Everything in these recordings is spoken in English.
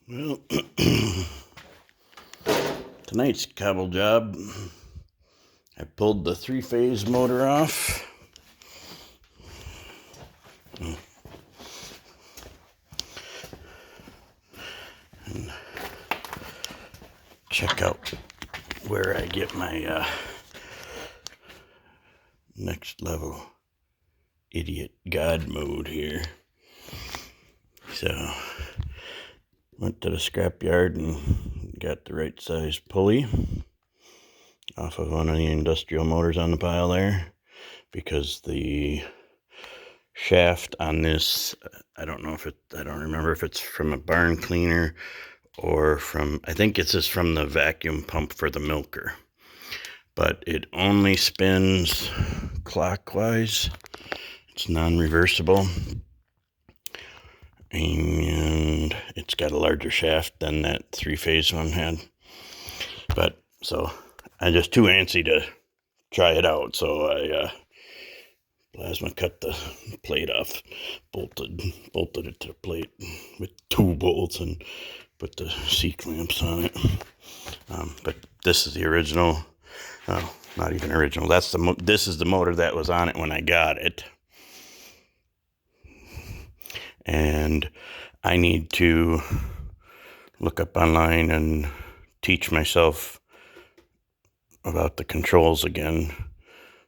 Well, tonight's cobble job, I pulled the three-phase motor off. And check out where I get my next level idiot God mode here. So, went to the scrapyard and got the right size pulley off of one of the industrial motors on the pile there, because the shaft on this, I don't remember if it's from a barn cleaner or I think it's just from the vacuum pump for the milker, but it only spins clockwise. It's non-reversible, and it's got a larger shaft than that three-phase one had. But so I'm just too antsy to try it out, so I plasma cut the plate off, bolted it to the plate with 2 bolts, and put the C-clamps on it. But this is the original. Oh, not even original. This is the motor that was on it when I got it. And I need to look up online and teach myself about the controls again,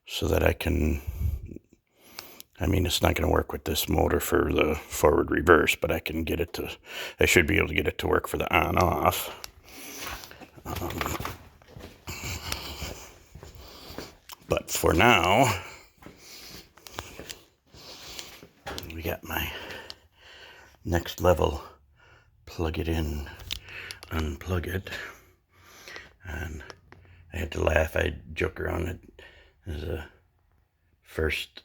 so that I can, it's not going to work with this motor for the forward reverse, but I should be able to get it to work for the on off. But for now, we got my next level plug it in, unplug it. And I had to laugh. I joke around it as a first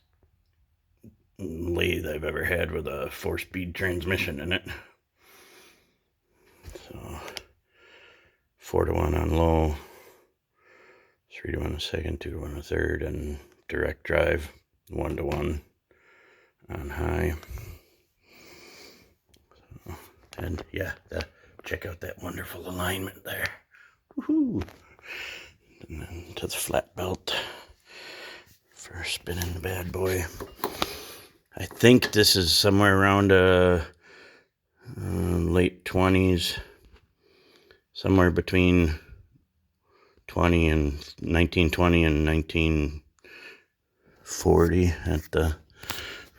lathe I've ever had with a 4-speed transmission in it. So 4-to-1 on low, 3-to-1 on second, 2-to-1 on third, and direct drive 1-to-1 on high. So, and yeah, check out that wonderful alignment there. Woohoo! And then to the flat belt for spinning the bad boy. I think this is somewhere around late 20s, somewhere between 1920 and 1940 at the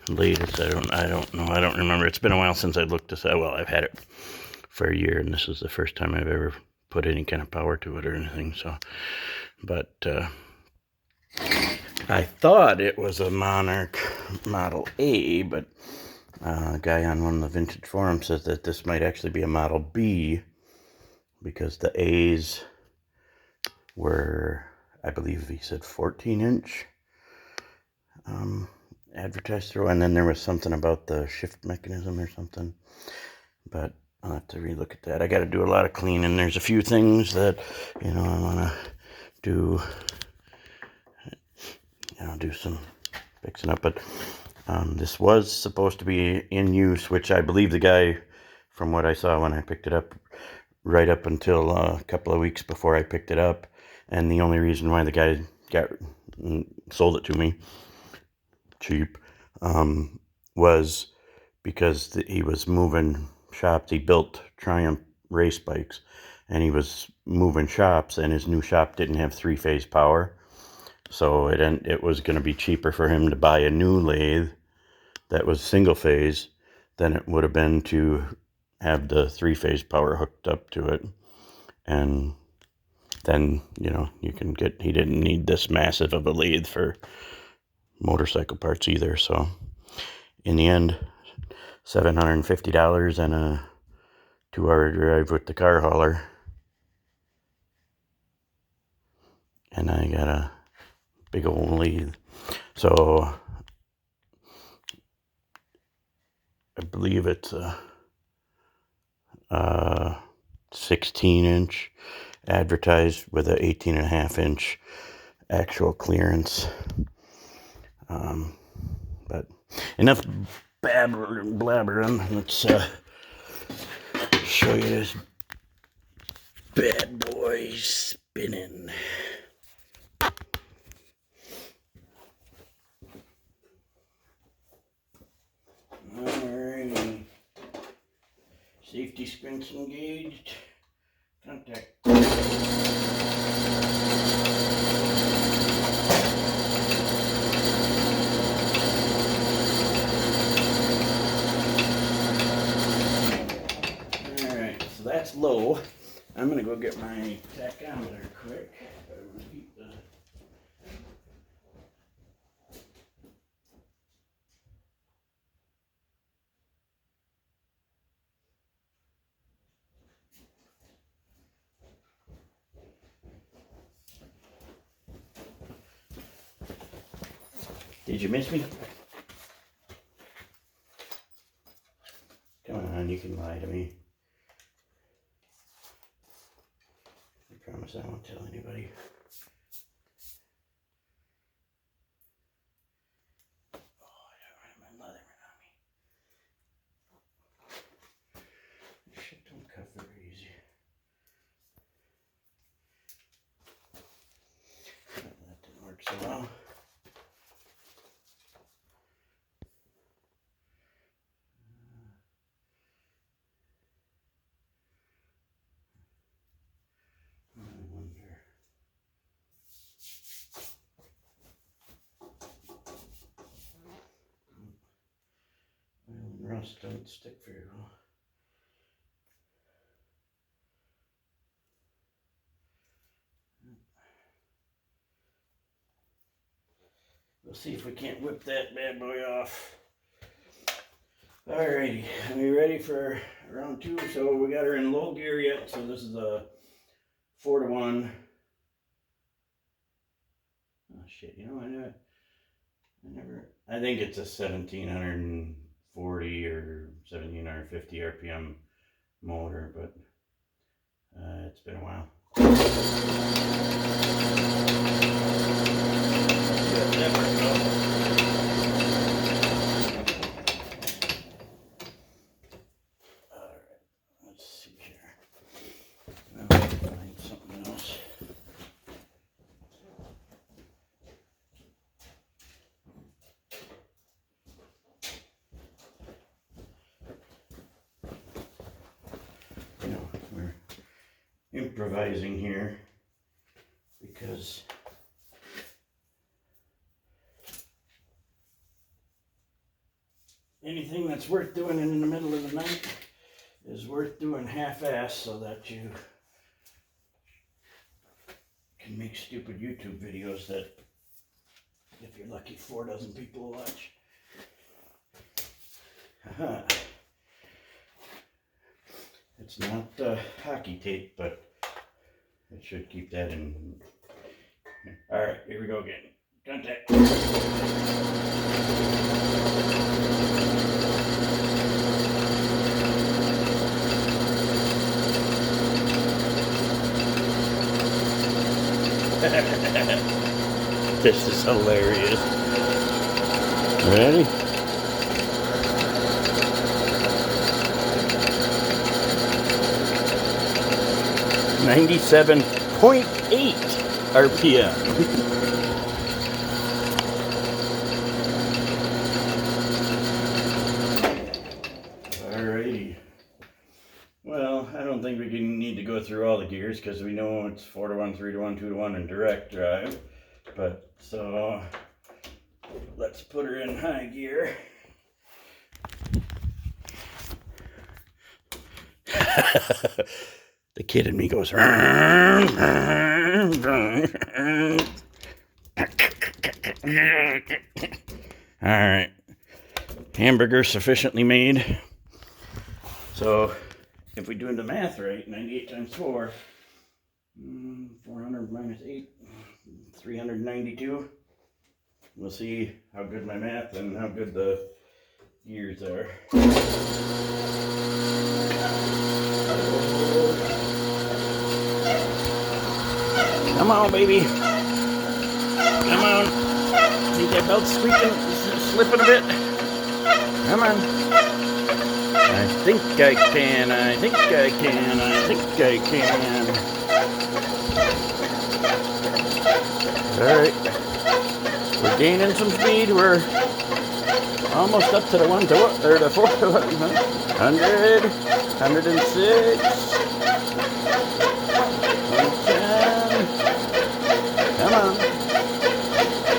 latest. I don't know. I don't remember. It's been a while since I looked this up. Well, I've had it for a year, and this is the first time I've ever put any kind of power to it or anything. So, but I thought it was a Monarch Model A, but a guy on one of the vintage forums says that this might actually be a Model B, because the A's were, I believe he said 14-inch advertised through, and then there was something about the shift mechanism or something, but I'll have to relook at that. I got to do a lot of cleaning. There's a few things that, I want to do, do some fixing up, but this was supposed to be in use, which I believe the guy, from what I saw when I picked it up, right up until a couple of weeks before I picked it up, and the only reason why the guy sold it to me cheap was because he was moving shops. He built Triumph race bikes, and he was moving shops, and his new shop didn't have 3-phase power, so it was going to be cheaper for him to buy a new lathe that was single phase than it would have been to have the 3-phase power hooked up to it. And then, he didn't need this massive of a lathe for motorcycle parts either. So in the end, $750 and a 2-hour drive with the car hauler, and I got a big old lathe. So I believe it's a 16-inch advertised with a 18.5-inch actual clearance. But enough blabbering. Let's show you this bad boy spinning. Alrighty. Safety sprints engaged. Contact. Alright, so that's low. I'm gonna go get my tachometer quick. Did you miss me? Come on, you can lie to me. I promise I won't tell anybody. Oh, I don't have my leather on me. This shit don't cut very easy. That didn't work so well. Rust don't stick very well. We'll see if we can't whip that bad boy off. Alrighty, are we ready for round 2? So we got her in low gear yet, so this is a 4-to-1. Oh shit, you know, I think it's a 1740 or 1750 RPM motor, but it's been a while. Alright, let's see here. I'll find something else. We're improvising here because anything that's worth doing in the middle of the night is worth doing half-ass so that you can make stupid YouTube videos that, if you're lucky, 4 dozen people will watch. It's not hockey tape, but it should keep that in. Alright, here we go again. Contact. This is hilarious. Ready? .8 RPM. Alrighty. Well, I don't think we need to go through all the gears because we know it's 4-to-1, 3-to-1, 2-to-1, and direct drive. But so let's put her in high gear. The kid in me goes. Alright. Hamburger sufficiently made. So if we're doing the math right, 98 times 4, 400 minus 8, 392. We'll see how good my math and how good the gears are. Come on, baby. Come on. See that belt squeaking, slipping a bit? Come on. I think I can, I think I can, I think I can. Alright. We're gaining some speed. We're almost up to the 1 to what? Or the 4 to what? 100, 106, 110. Come on.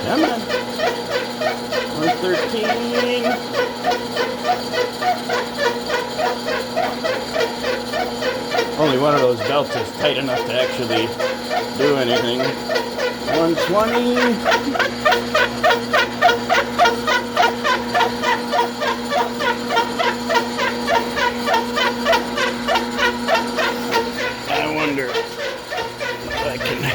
Come on. 113. Only one of those belts is tight enough to actually do anything. 120. I wonder if I can. I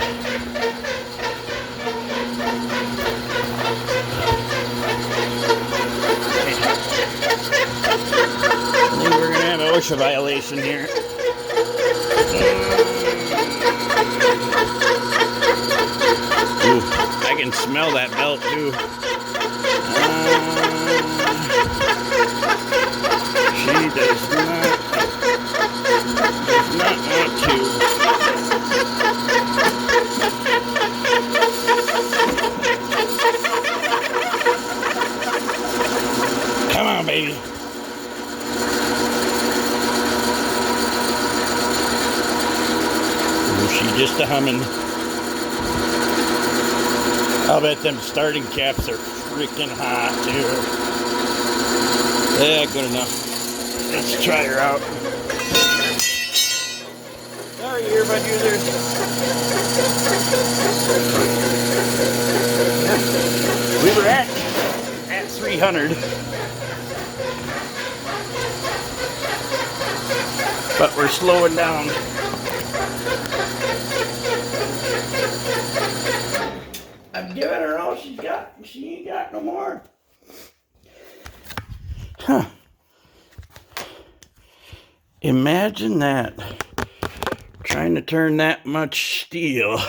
think we're gonna have an OSHA violation here. Ooh, I can smell that belt too. She does not want to. Come on, baby. Ooh, she just a humming. I'll bet them starting caps are freaking hot too. Yeah, good enough. Let's try her out. Sorry, earbud users. We were at 300. But we're slowing down. I'm giving her all she's got. She ain't got no more. Huh. Imagine that. Trying to turn that much steel.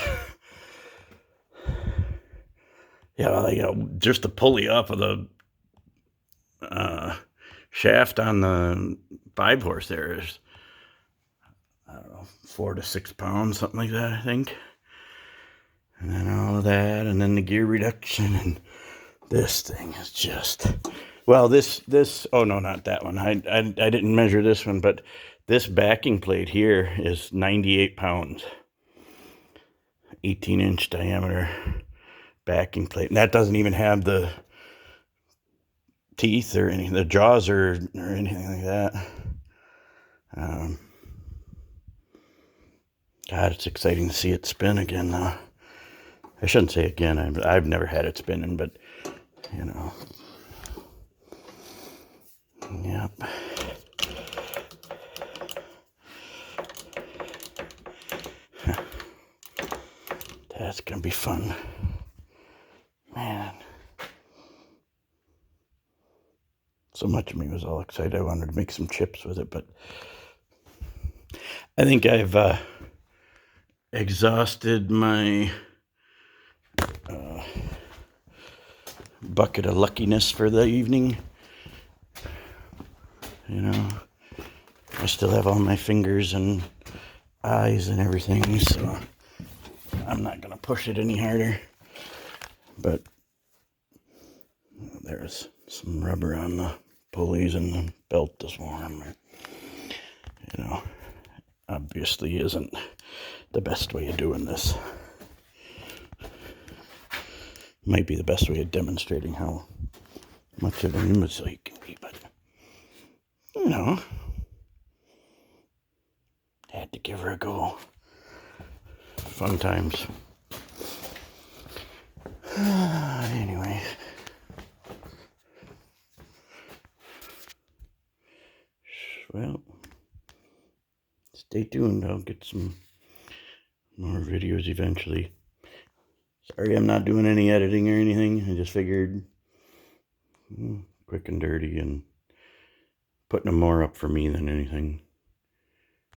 Yeah, just the pulley off of the shaft on the 5-horse there is, I don't know, 4 to 6 pounds, something like that, I think. And then all of that, and then the gear reduction, and this thing is just, well, this, oh no, not that one. I didn't measure this one, but this backing plate here is 98 pounds. 18-inch diameter backing plate. And that doesn't even have the teeth or anything, the jaws or anything like that. God, it's exciting to see it spin again, though. I shouldn't say again. I've never had it spinning, but, you know. Yep. That's going to be fun. Man. So much of me was all excited. I wanted to make some chips with it, but I think I've exhausted my bucket of luckiness for the evening. You know, I still have all my fingers and eyes and everything, so I'm not going to push it any harder. But there's some rubber on the pulleys and the belt is warm. You know, obviously isn't the best way of doing this. Might be the best way of demonstrating how much of an imbecile you can be, but, you know, had to give her a go. Fun times. Anyway. Well, stay tuned. I'll get some more videos eventually. Sorry I'm not doing any editing or anything. I just figured quick and dirty and putting them more up for me than anything.